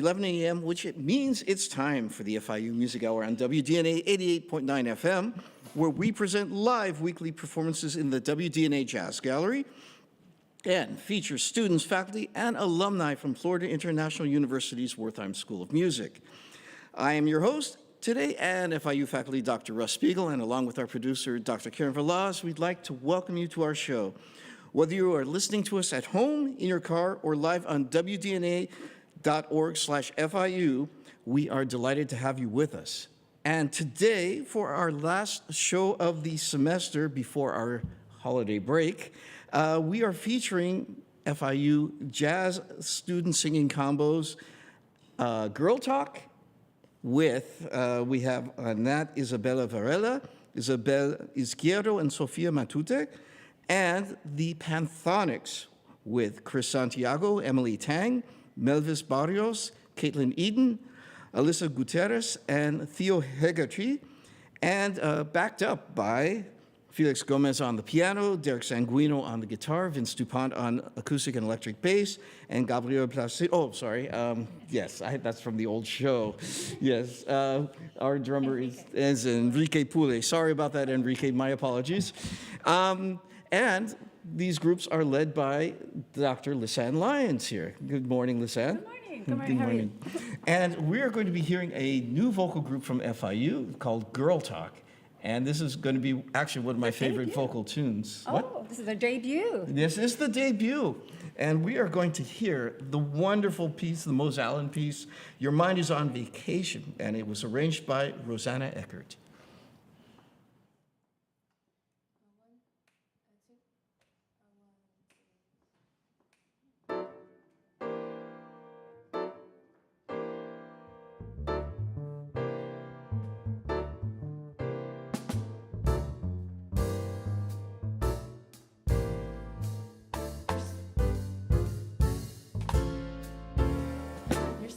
11 a.m., which it means it's time for the FIU Music Hour on WDNA 88.9 FM, where we present live weekly performances in the WDNA Jazz Gallery and feature students, faculty, and alumni from Florida International University's Wertheim School of Music. I am your host today, and FIU faculty Dr. Russ Spiegel, and along with our producer, Dr. Karen Velaz, we'd like to welcome you to our show. Whether you are listening to us at home, in your car, or live on WDNA.org/FIU, we are delighted to have you with us. And today, for our last show of the semester before our holiday break, we are featuring FIU jazz student singing combos, Girl Talk, with, we have Nat Isabella Varela, Isabel Izquierdo, and Sofia Matute, and the Panthonics with Chris Santiago, Emily Tang, Melvis Barrios, Caitlin Eden, Alyssa Gutierrez, and Theo Hegarty, and backed up by Felix Gomez on the piano, Derek Sanguino on the guitar, Vince Dupont on acoustic and electric bass, and Gabriel Placido, yes, that's from the old show. Yes, our drummer is Enrique Pule. Sorry about that, Enrique, my apologies. And these groups are led by Dr. Lisanne Lyons here. Good morning, Lisanne. Good morning. Good morning. How are you? And we are going to be hearing a new vocal group from FIU called Girl Talk. And this is going to be actually one of my favorite vocal tunes. Oh, what? This is their debut. This is the debut. And we are going to hear the wonderful piece, the Mose Allen piece, Your Mind is on Vacation. And it was arranged by Rosanna Eckert.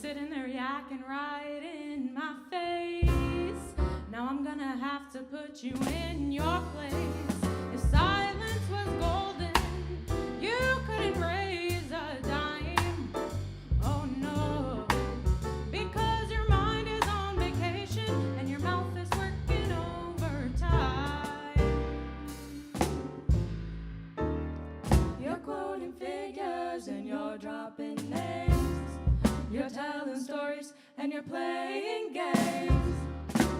Sitting there yakking right in my face. Now I'm gonna have to put you in your place. If silence was golden, you couldn't raise a dime. Oh no, because your mind is on vacation and your mouth is working overtime. You're quoting figures and you're dropping names. You're telling stories and you're playing games.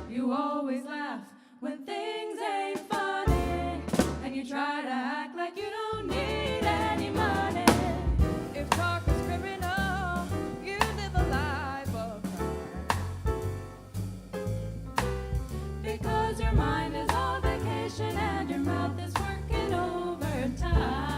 You always laugh when things ain't funny, and you try to act like you don't need any money. If talk is criminal, you live a life of crime. Because your mind is on vacation and your mouth is working overtime.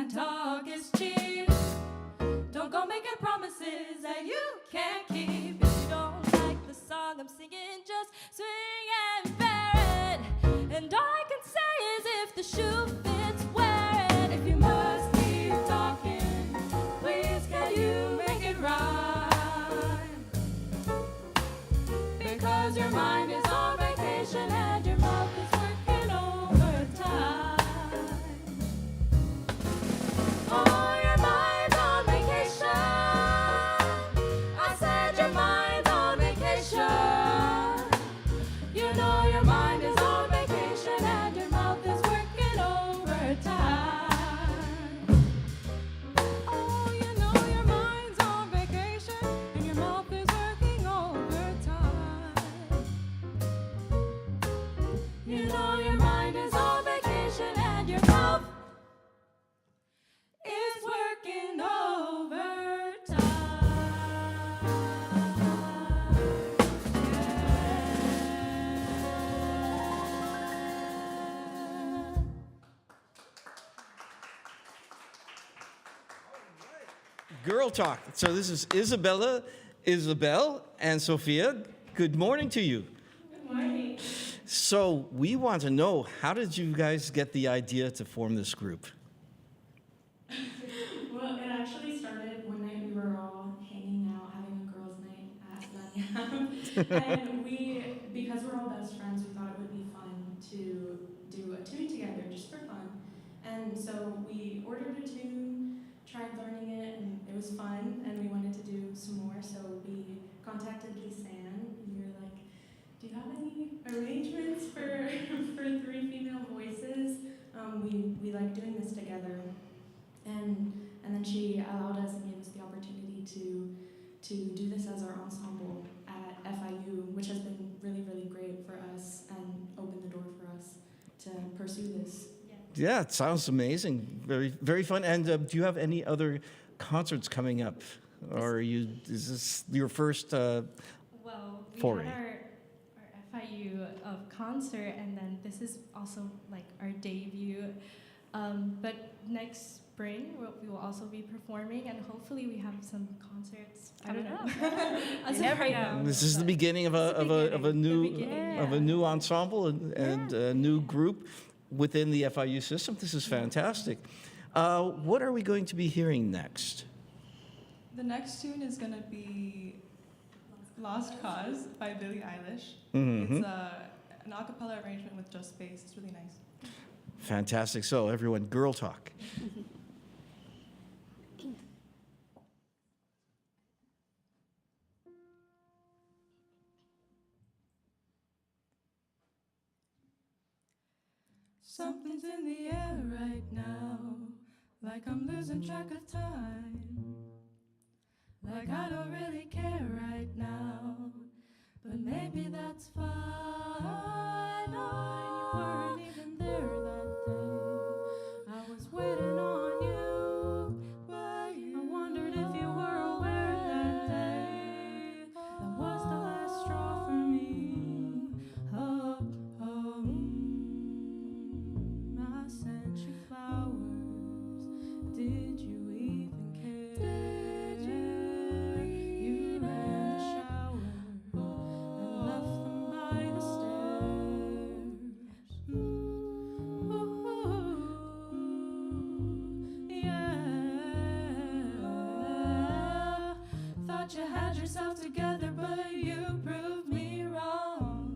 and talk is cheap. Don't go making promises that you can't keep. If you don't like the song I'm singing, just swing and bear it. And all I can say is if the shoe fits, wear it. If you must keep talking, please can you make it rhyme? Because your mind is on vacation and your mouth is working overtime. Oh, your mind's on vacation. I said your mind's on vacation. You know your mind is on vacation and your mouth is working overtime. Oh, you know your mind's on vacation and your mouth is working overtime. You know your mind is on vacation and your mouth is working overtime. Girl Talk. So this is Isabella, Isabel, and Sophia. Good morning to you. Good morning. So we want to know, how did you guys get the idea to form this group? Well, it actually started one night we were all hanging out, having a girls' night at Lanyam. And because we're all best friends, we thought it would be fun to do a tune together just for fun. And so we ordered a tune, tried learning it, and it was fun, and we wanted to do some more. So we contacted Lisanne, and we were like, do you have any arrangements for three female voices? We like doing this together. And then she allowed us and gave us the opportunity to do this as our ensemble at FIU, which has been really, really great for us and opened the door for us to pursue this. Yeah, it sounds amazing. Very, very fun. And do you have any other concerts coming up? Or is this your first Well, we foray? had our FIU of concert, and then this is also like our debut. But next spring we will also be performing, and hopefully we have some concerts. I don't know. As of right now. This is the beginning of a new ensemble and a new group within the FIU system. This is fantastic. What are we going to be hearing next? The next tune is going to be Lost Cause by Billie Eilish. Mm-hmm. It's an a cappella arrangement with just bass. It's really nice. Fantastic. So everyone, Girl Talk. Something's in the air right now, like I'm losing track of time. Like I don't really care right now, but maybe that's fine. Oh, you weren't even there that day. I was waiting on you, but I wondered if you were aware that day. That was the last straw for me. Oh, oh, I sent you flowers. Did you even care? Did you? You ran the shower and left them by the stairs. Yeah. Thought you had yourself together, but you proved me wrong.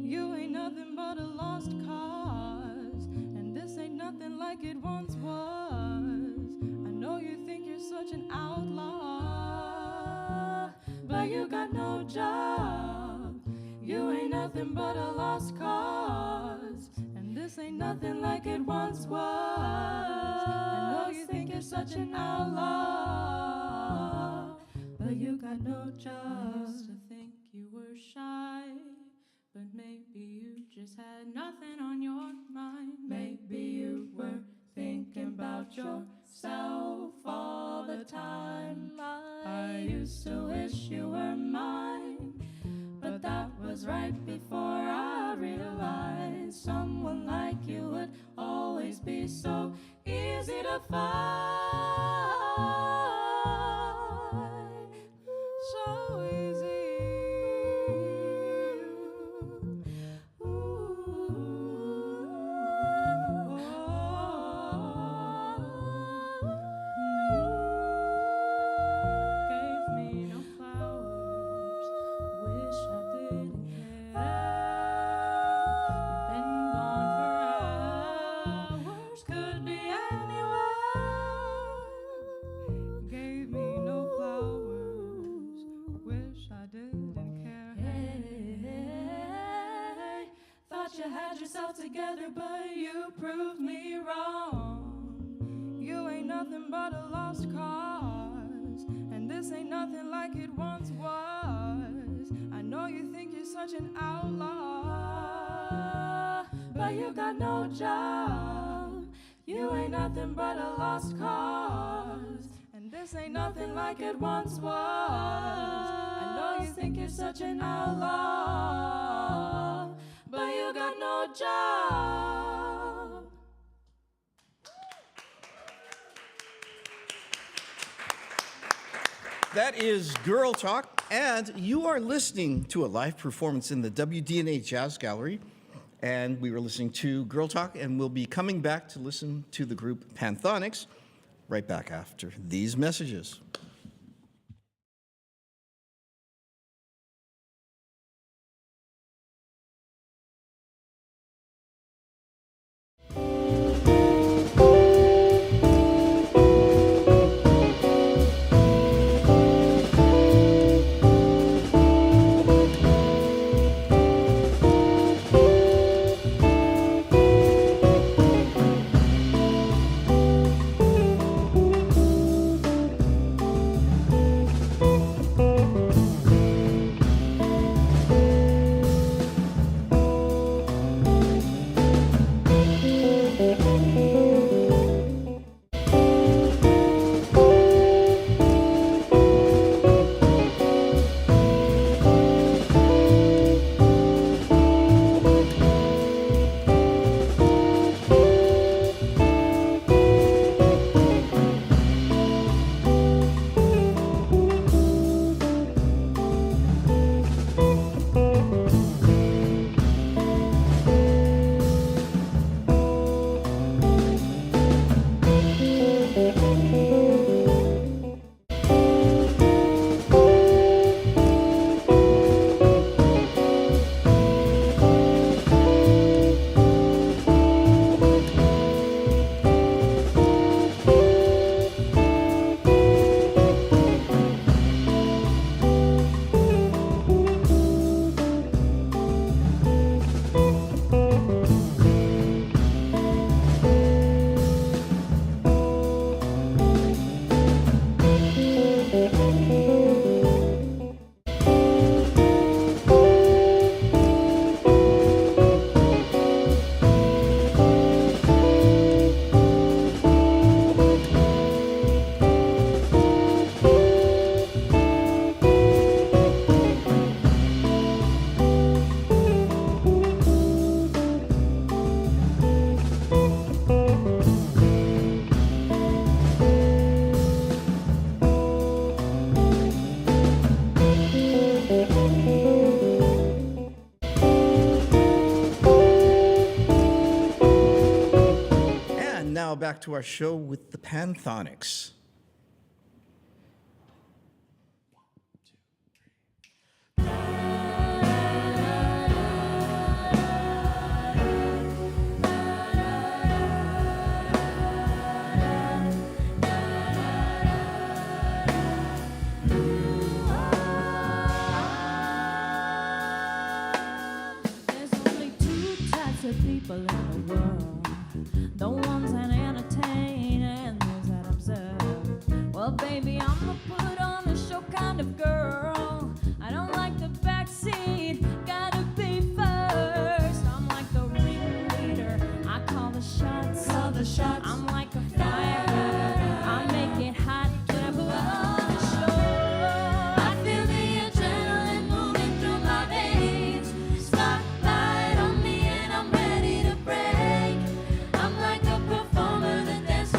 You ain't nothing but a lost cause, and this ain't nothing like it once was. I know you think you're such an outlaw, but you got no job. You ain't nothing but a lost cause, and this ain't nothing like it once was. I know you think you're such an outlaw, but you got no job. I used to think you were shy, but maybe you just had nothing on your mind. Maybe you were thinking about yourself all the time. I used to wish you were mine, but that was right before I realized someone like you would always be so easy easy to find. So easy. Gave me no flowers, wish I didn't care. Been gone for hours, could be anywhere. Gave me no flowers, wish I didn't care. Hey, thought you had yourself together, but you proved me wrong. You ain't nothing but a lost cause, and this ain't nothing like it once was. I know you think you're such an outlaw, but you got no job. You ain't nothing but a lost cause, and this ain't nothing like it once was. I know you think you're such an outlaw, but you got no job. That is Girl Talk, and you are listening to a live performance in the WDNA Jazz Gallery. And we were listening to Girl Talk, and we'll be coming back to listen to the group Panthonics right back after these messages. Now back to our show with the Panthonics. There's only two types of people in the world. The ones that entertain and those that observe. Well, baby, I'm a put on a show kind of girl. I don't like the backseat, gotta be first. I'm like the ringleader, I call the shots. I'm like a fire, I make it hot when I put on a show. I feel the adrenaline moving through my veins. Spotlight on me and I'm ready to break. I'm like a performer that dances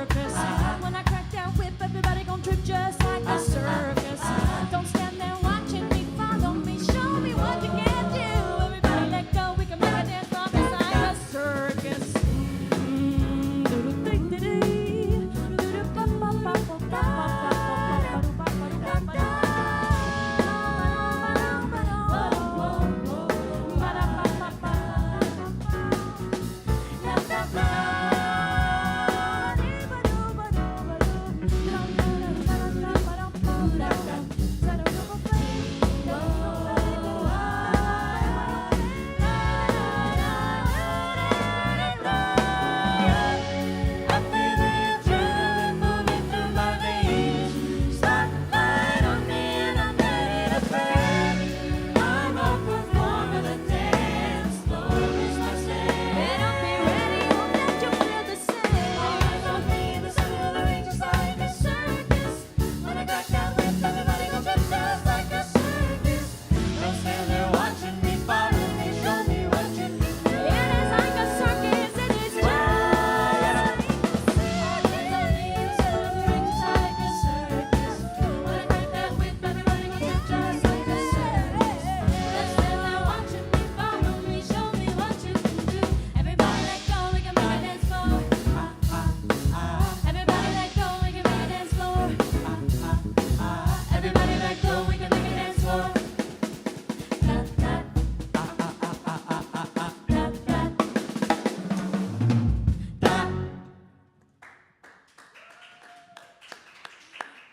circus. When I crack that whip, everybody gon' trip just like a circus. Don't stand there watching me, follow me, show me what you can do. Everybody let go, we can make a dance from inside a circus.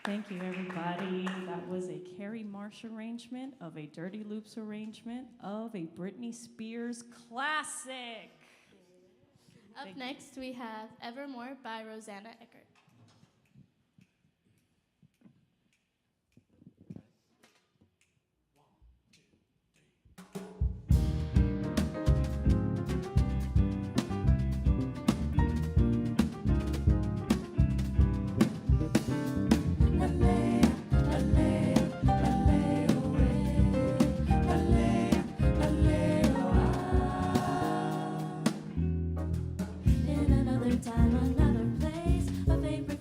Thank you, everybody. That was a Carrie Marsh arrangement of a Dirty Loops arrangement of a Britney Spears classic. Up next, we have Evermore by Rosanna Eckert. In another time, another place, a favorite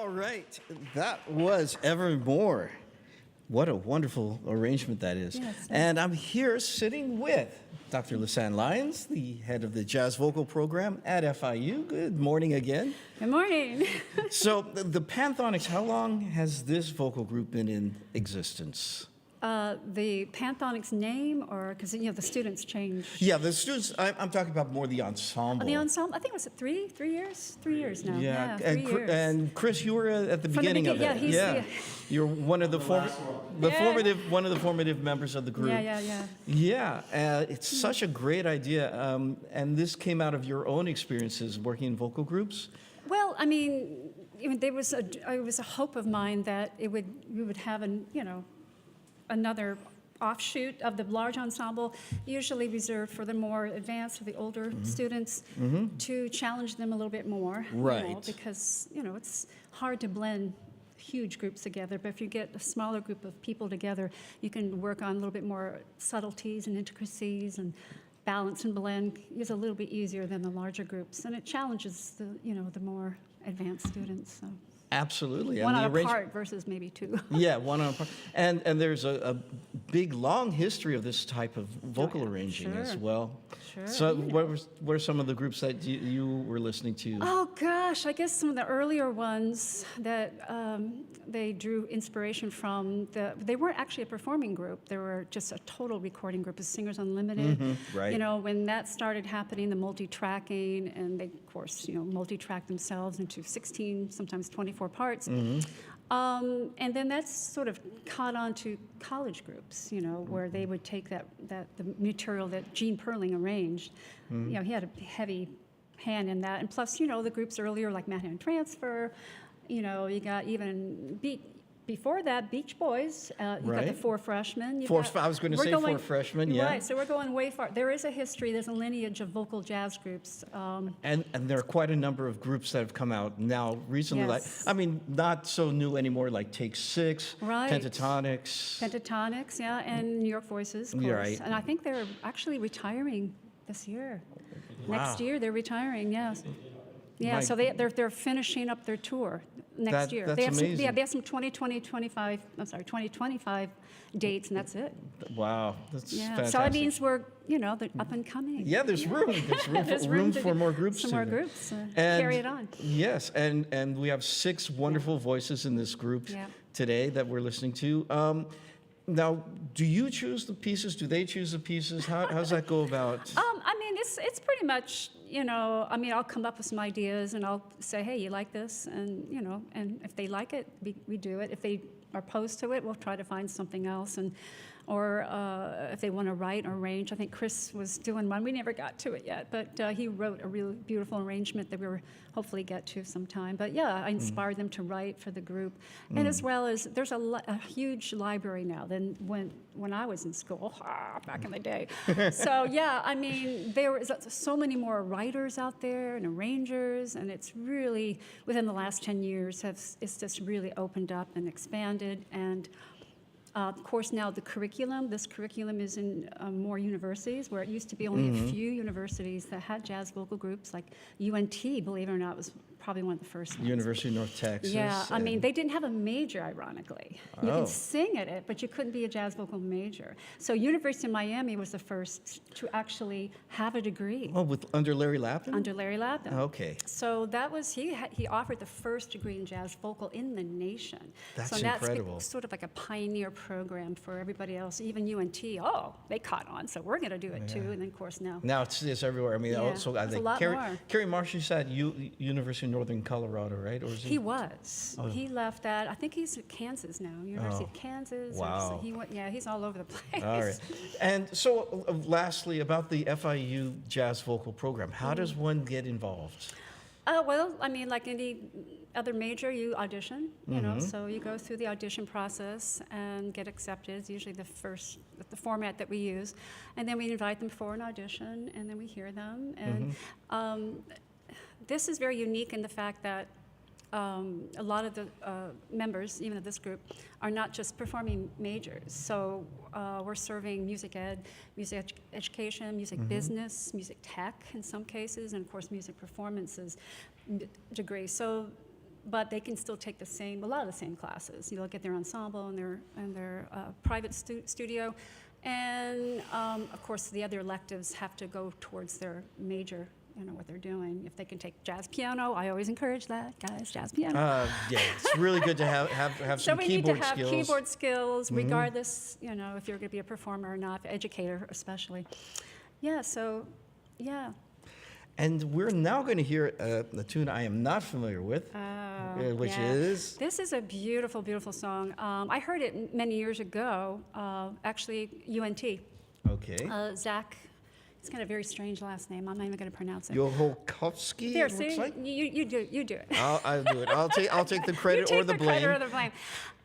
All right, that was Evermore. What a wonderful arrangement that is. Yes. And I'm here sitting with Dr. Lisanne Lyons, the head of the jazz vocal program at FIU. Good morning again. Good morning. So the Panthonics, how long has this vocal group been in existence? The Panthonics name, or because the students change. Yeah, the students, I'm talking about more the ensemble. The ensemble, I think it was 3 years? 3 years now. Yeah, 3 and, years. And Chris, you were at the From the beginning of it. beginning, yeah, You're one of the Yeah. one of the formative members of the group. Yeah. Yeah, it's such a great idea, and this came out of your own experiences working in vocal groups. Well, I mean, it was a hope of mine that we would have another offshoot of the large ensemble, usually reserved for the more advanced or the older students, to challenge them a little bit more. Right. Because it's hard to blend huge groups together, but if you get a smaller group of people together, you can work on a little bit more subtleties and intricacies, and balance and blend is a little bit easier than the larger groups, and it challenges the more advanced students. So. Absolutely. One and on the a part versus maybe two. Yeah, one on a part. And there's a big, long history of this type of vocal arranging as sure. well. Sure. So what were some of the groups that you were listening to? Oh gosh, I guess some of the earlier ones that they drew inspiration from. They weren't actually a performing group. They were just a total recording group of Singers Unlimited. Right. When that started happening, the multi-tracking, and they, of course, multi-tracked themselves into 16, sometimes 24 parts. And then that's sort of caught on to college groups, where they would take the material that Gene Perling arranged. He had a heavy hand in that. And plus, the groups earlier, like Manhattan Transfer, you got even before that, Beach Boys. You got the Right. Four Freshmen. I was going to say Four Freshmen, yeah. Right, so we're going way far. There is a history, there's a lineage of vocal jazz groups. And there are quite a number of groups that have come out now recently. Yes. Not so new anymore, like Take Six, Right. Pentatonics. Pentatonics, yeah, and New York Voices, of Yeah, course. right. And I think they're actually retiring this year. Wow. Next year, they're retiring, yes. Yeah, My- so they're finishing up their tour next year. That's they have amazing. they have some 2025 dates, and that's it. Wow, that's Yeah, fantastic. so it means we're, they're up and coming. Yeah, there's room. There's room to for do more groups. Some to more do. groups, And- carry it on. Yes, and we have 6 wonderful voices in this group Yeah. today that we're listening to. Now, do you choose the pieces? Do they choose the pieces? How's that go about? It's pretty much, I'll come up with some ideas and I'll say, hey, you like this? And, and if they like it, we do it. If they are opposed to it, we'll try to find something else. Or if they want to write or arrange. I think Chris was doing one. We never got to it yet, but he wrote a really beautiful arrangement that we will hopefully get to sometime. But yeah, I inspired them to write for the group. And as well as, there's a huge library now than when I was in school, back in the day. So yeah, there was so many more writers out there and arrangers, and it's really, within the last 10 years, it's just really opened up and expanded. And of course, now this curriculum is in more universities, where it used to be only a few universities that had jazz vocal groups, like UNT, believe it or not, was probably one of the first ones. University of North Texas. Yeah, and- they didn't have a major, ironically. You Oh. can sing at it, but you couldn't be a jazz vocal major. So University of Miami was the first to actually have a degree under Larry Lapton? under Larry Lapton. Okay. So that was, he offered the first degree in jazz vocal in the nation. That's so incredible. That's sort of like a pioneer program for everybody else, even UNT. Oh, they caught on, so we're going to do it too. And then, of course, now. Now it's everywhere. Yeah, Also, I there's a think lot more. Kerry Marshall's at University of Northern Colorado, right? Or is He was. Oh. He left that. I think he's at Kansas now, University of Kansas. or Wow. so he went. Yeah, he's all over the place. All right. And so, lastly, about the FIU Jazz Vocal Program, how does one get involved? Well, like any other major, you audition, so you go through the audition process and get accepted. It's usually the format that we use. And then we invite them for an audition, and then we hear them. And this is very unique in the fact that a lot of the members, even of this group, are not just performing majors. So we're serving music ed, music education, music business, music tech in some cases, and of course music performances degrees. So but they can still take a lot of the same classes. They'll get their ensemble and their private studio. And of course, the other electives have to go towards their major, what they're doing. If they can take jazz piano, I always encourage that, guys, jazz piano. Yeah, it's really good to have So some we need keyboard to have skills. keyboard skills, regardless, if you're going to be a performer or not, educator especially. Yeah, so, yeah. And we're now going to hear a tune I am not familiar with, which Yeah. is... This is a beautiful, beautiful song. I heard it many years ago, actually, UNT. Okay. Zach, he's got a very strange last name. I'm not even going to pronounce it. Yoholkovsky, There, it see, looks like? you do it. I'll do it. I'll take the credit you take or the blame. credit or the blame.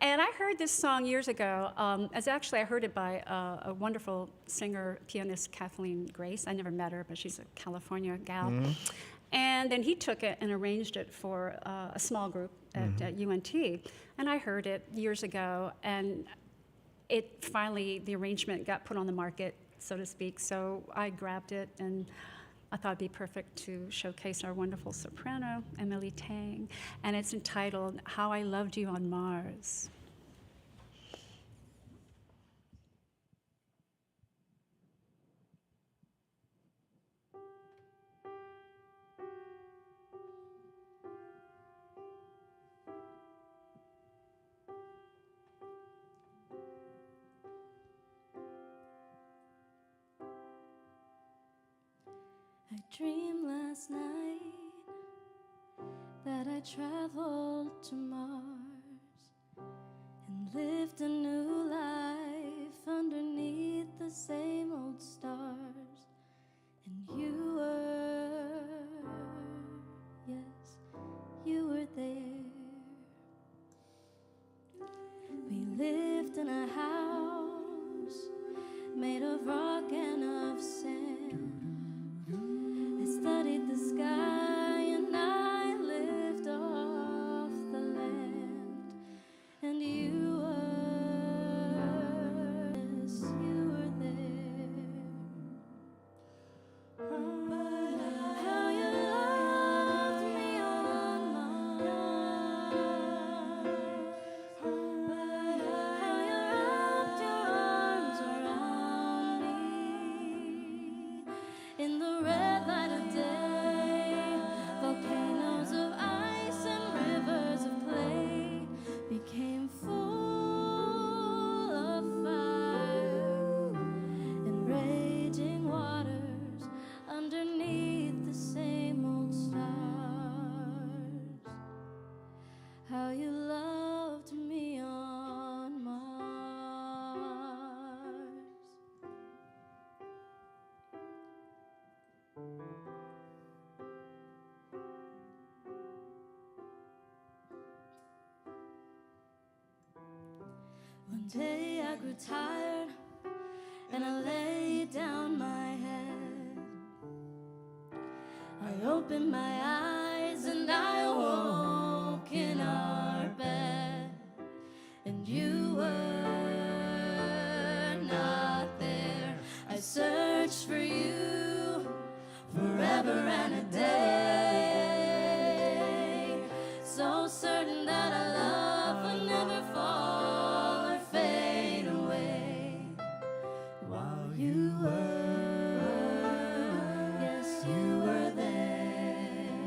And I heard this song years ago. I heard it by a wonderful singer, pianist, Kathleen Grace. I never met her, but she's a California gal. And then he took it and arranged it for a small group at UNT. And I heard it years ago, and the arrangement got put on the market, so to speak. So I grabbed it, and I thought it'd be perfect to showcase our wonderful soprano, Emily Tang. And it's entitled, How I Loved You on Mars. I dreamed last night that I traveled to Mars and lived a new life underneath the same old stars. And you were, yes, you were there. We lived in a house made of rock and of sand. I studied the sky and I lived off the land. And you were, yes, you were there. How you loved me on Mars. How you wrapped your arms around me. In the red light of day, volcanoes of ice and rivers of clay became full of fire and raging waters underneath the same old stars. How you loved me on Mars. One day I grew tired and I laid down my head. I opened my eyes and I awoke in our bed. And you were not there. I searched for you forever and a day, so certain that our love would never fall or fade away. While you were, yes, you were there.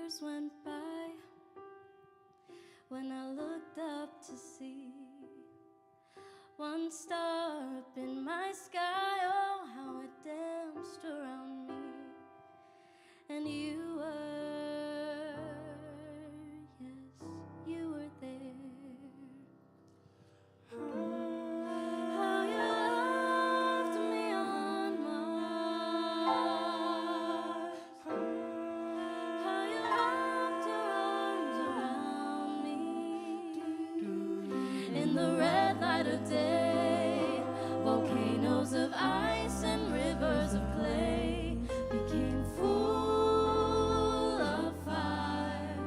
years went by when I looked up to see one star up in my sky. Oh, how it danced around me. And you were, yes, you were there. How you loved me on Mars. How you wrapped your arms around me. In the red light of day, volcanoes of ice and rivers of clay became full of fire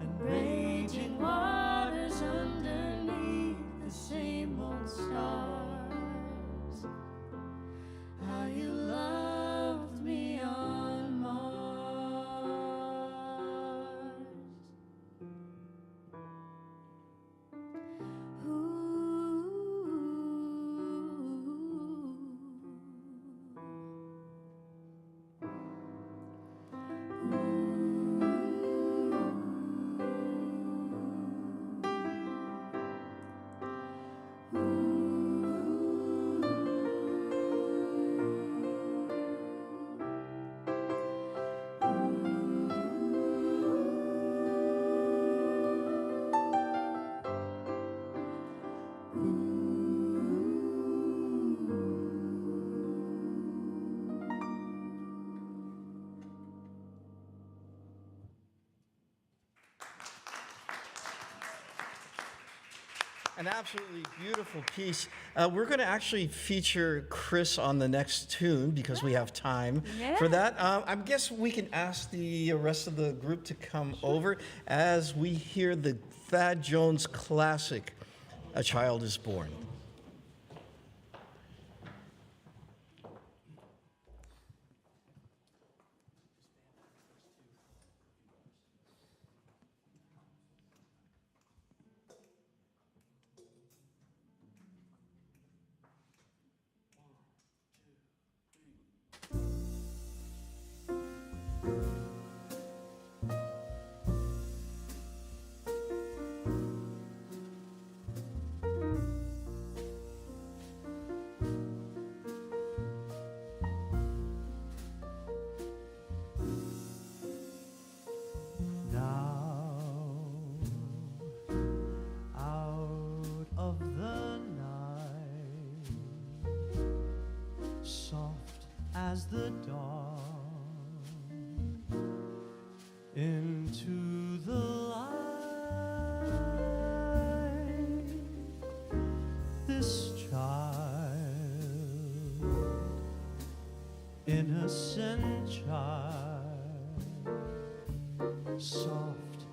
and raging waters underneath the same old stars. How you loved me on Mars. An absolutely beautiful piece. We're going to actually feature Chris on the next tune because we have time for that. I guess we can ask the rest of the group to come over as we hear the Thad Jones classic, A Child is Born. As the dawn into the light, this child, innocent child, soft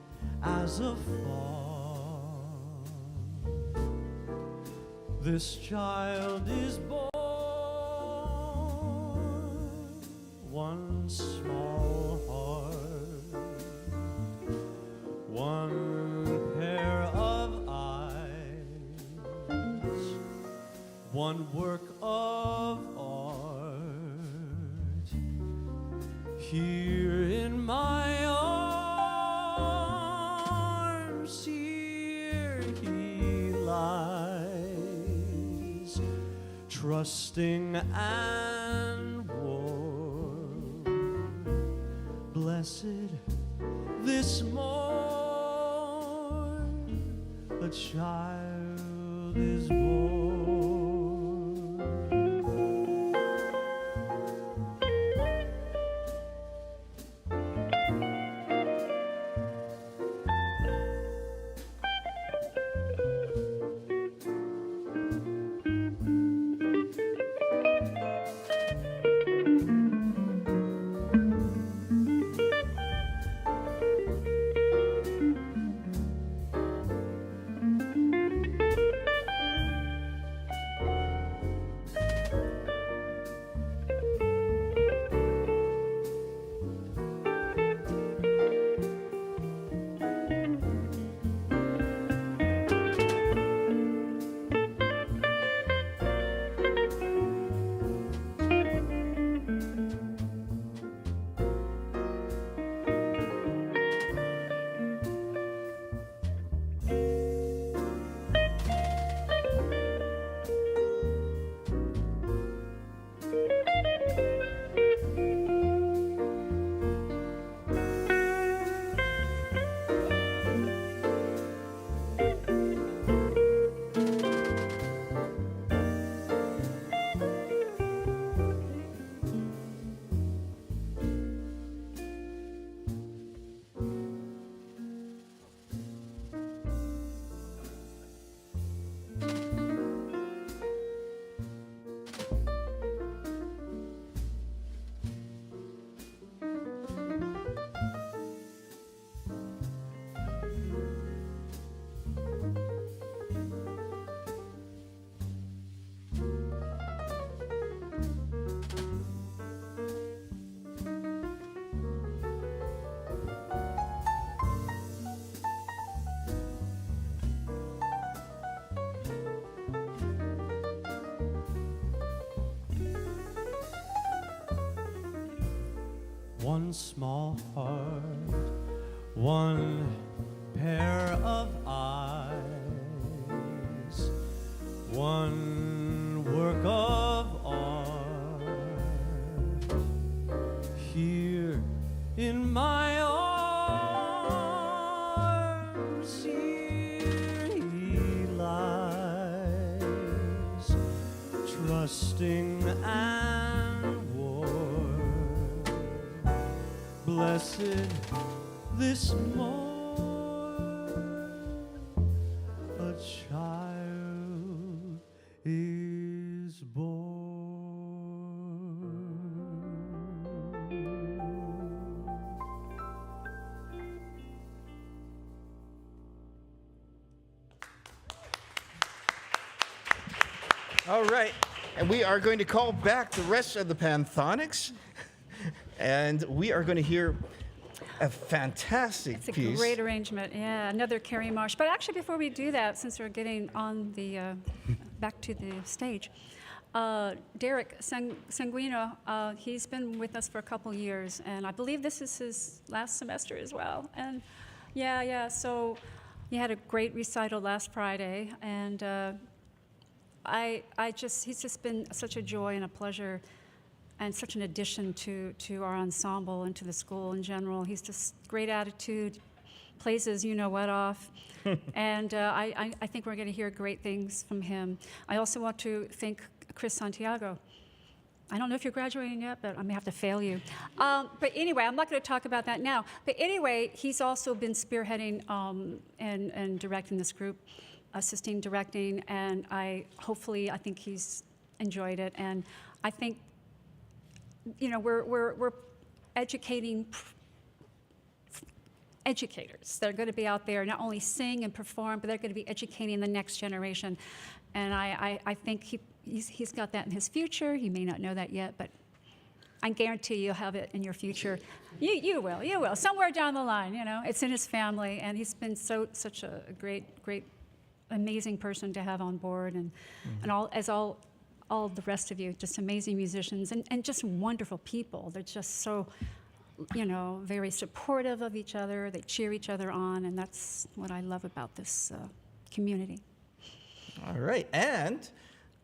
as a fawn, this child is born. One small heart, one pair of eyes, one work of art. Here in my arms, here he lies, trusting and warm. Blessed this morn, a child is born. one small heart, one pair of eyes, one work of art. Here in my arms, here he lies, trusting and warm. Blessed this morn, a child is born. All right, and we are going to call back the rest of the Panthonics, and we are going to hear a fantastic It's a piece. great arrangement, yeah, another Carrie Marsh. But actually, before we do that, since we're getting on the, back to the stage, Derek Sanguino, he's been with us for a couple years, and I believe this is his last semester as well. And yeah, so he had a great recital last Friday, and he's just been such a joy and a pleasure and such an addition to our ensemble and to the school in general. He's just great attitude, plays his you-know-what off, and I think we're going to hear great things from him. I also want to thank Chris Santiago. I don't know if you're graduating yet, but I may have to fail you. But anyway, I'm not going to talk about that now. But anyway, he's also been spearheading and directing this group, assisting directing, and I think he's enjoyed it. And I think, you know, we're educating educators. They're going to be out there not only sing and perform, but they're going to be educating the next generation. And I think he's got that in his future. He may not know that yet, but I guarantee you'll have it in your future. You will. Somewhere down the line, you know. It's in his family, and he's been such a great, amazing person to have on board, and all the rest of you, just amazing musicians and just wonderful people. They're just so, you know, very supportive of each other. They cheer each other on, and that's what I love about this community. All right, and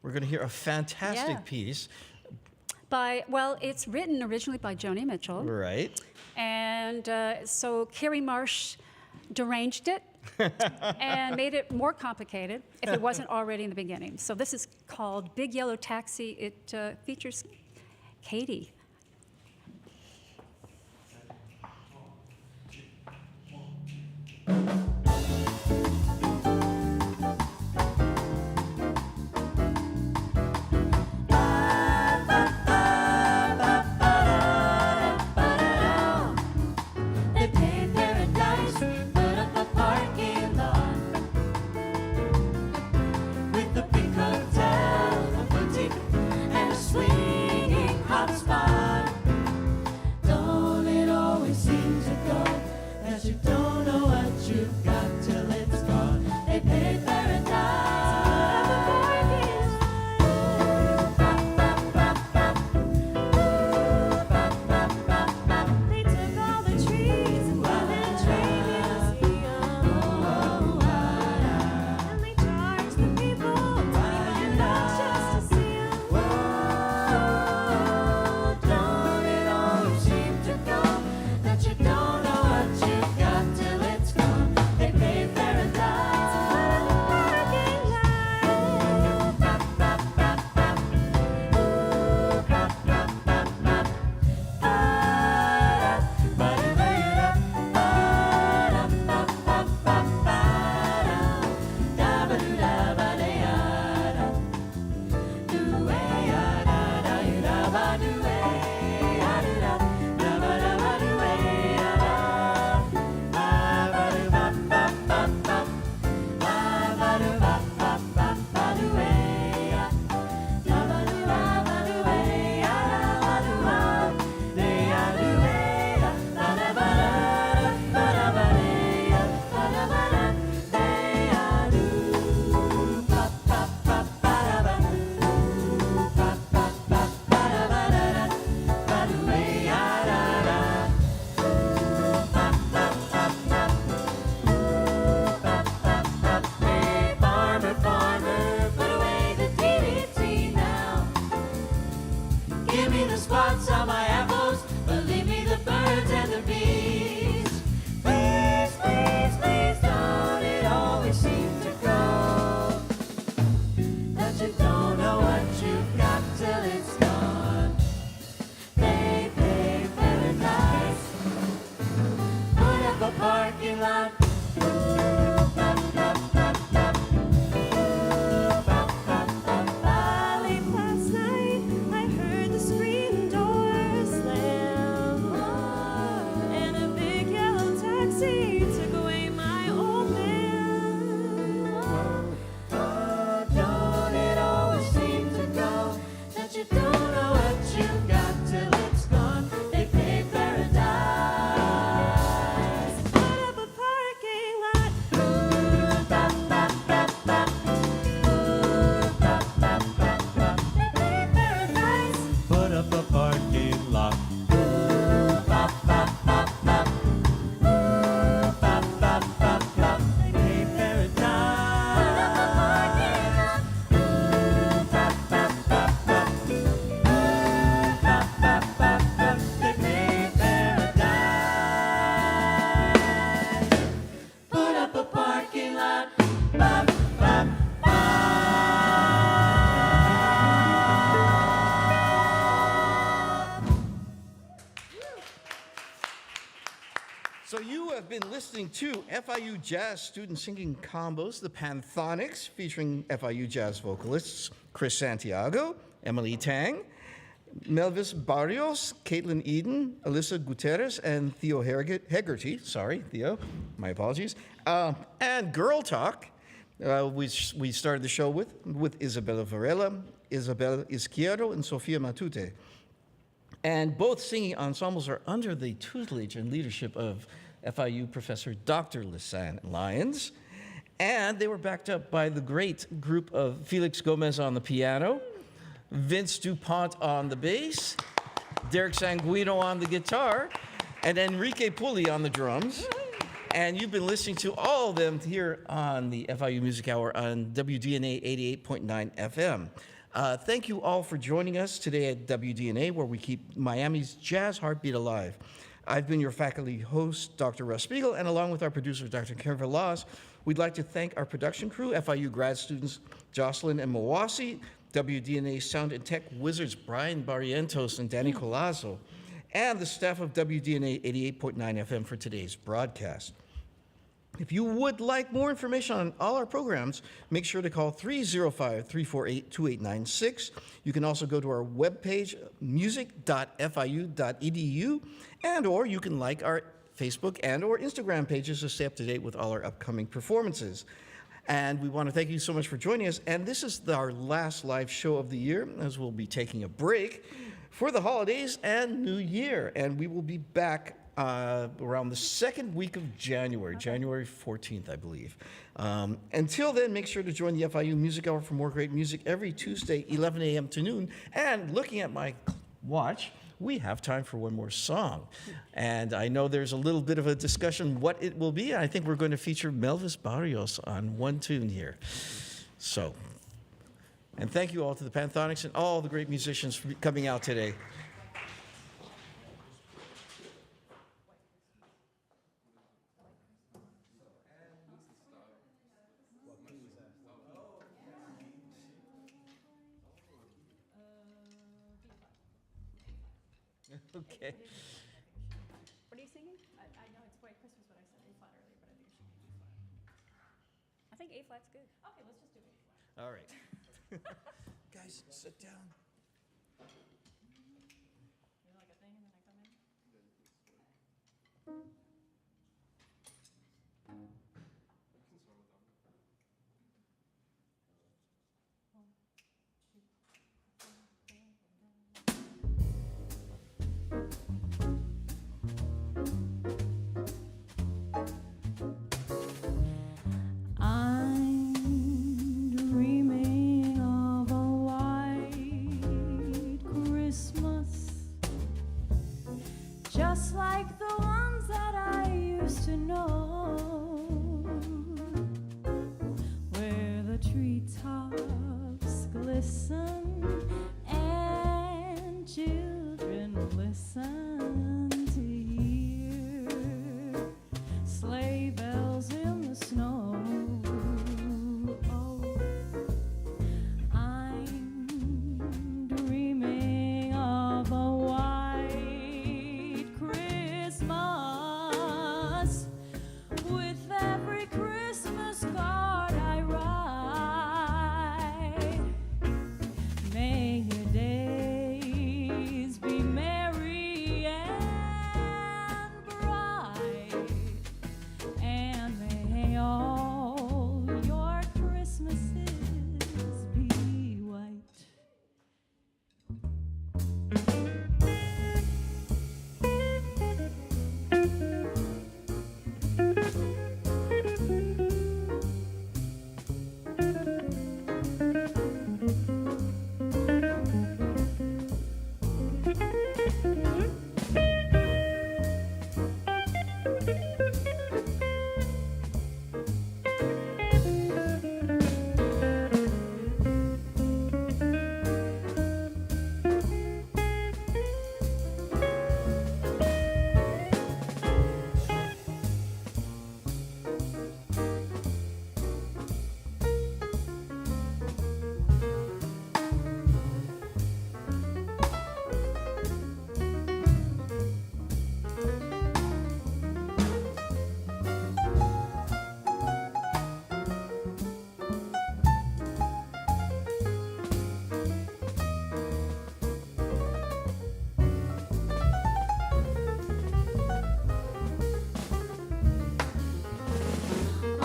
we're going to hear a fantastic piece. It's written originally by Joni Mitchell. Right. And so Carrie Marsh deranged it and made it more complicated if it wasn't already in the beginning. So this is called Big Yellow Taxi. It features Katie. They parking lot. Late last night, I heard the screen door slam, and a big yellow taxi took away my old man. Oh, don't it always seem to go that you don't know what you got till it's gone? They pay paradise. Put up a parking lot. They pay paradise. Put up a parking lot. They pay paradise. They pay paradise. Put up a parking lot. Ba, ba, So you have been listening to FIU Jazz Student Singing Combos, the Panthonics, featuring FIU Jazz vocalists Chris Santiago, Emily Tang, Melvis Barrios, Caitlin Eden, Alyssa Gutierrez, and Theo Hegarty. Sorry, Theo, my apologies. And Girl Talk, which we started the show with Isabella Varela, Isabel Izquierdo, and Sofia Matute. And both singing ensembles are under the tutelage and leadership of FIU professor Dr. Lisanne Lyons. And they were backed up by the great group of Felix Gomez on the piano, Vince DuPont on the bass, Derek Sanguino on the guitar, and Enrique Pulli on the drums. And you've been listening to all of them here on the FIU Music Hour on WDNA 88.9 FM. Thank you all for joining us today at WDNA, where we keep Miami's jazz heartbeat alive. I've been your faculty host, Dr. Russ Spiegel, and along with our producer, Dr. Karen Velaz, we'd like to thank our production crew, FIU grad students Jocelyn and Mawasi, WDNA sound and tech wizards Brian Barrientos and Danny Colazo, and the staff of WDNA 88.9 FM for today's broadcast. If you would like more information on all our programs, make sure to call 305-348-2896. You can also go to our webpage, music.fiu.edu, and or you can like our Facebook and or Instagram pages to stay up to date with all our upcoming performances. And we want to thank you so much for joining us. And this is our last live show of the year, as we'll be taking a break for the holidays and New Year. And we will be back around the second week of January, January 14th, I believe. Until then, make sure to join the FIU Music Hour for more great music every Tuesday, 11 a.m. to noon. And looking at my watch, we have time for one more song. And I know there's a little bit of a discussion what it will be. I think we're going to feature Melvis Barrios on one tune here. So, and thank you all to the Panthonics and all the great musicians for coming out today. Okay. What are you singing? I know it's White Christmas, but I said A flat earlier, but I think it should be B flat. I think A flat's good. Okay, let's just do A flat. All right. Guys, sit down. You like a thing and then I come in? I'm dreaming of a white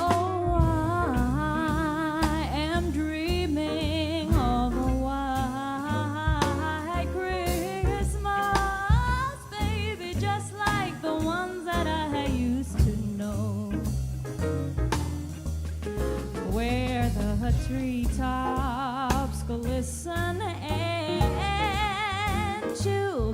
Oh, I am dreaming of a white Christmas, baby, just like the ones that I used to know, where the treetops glisten and children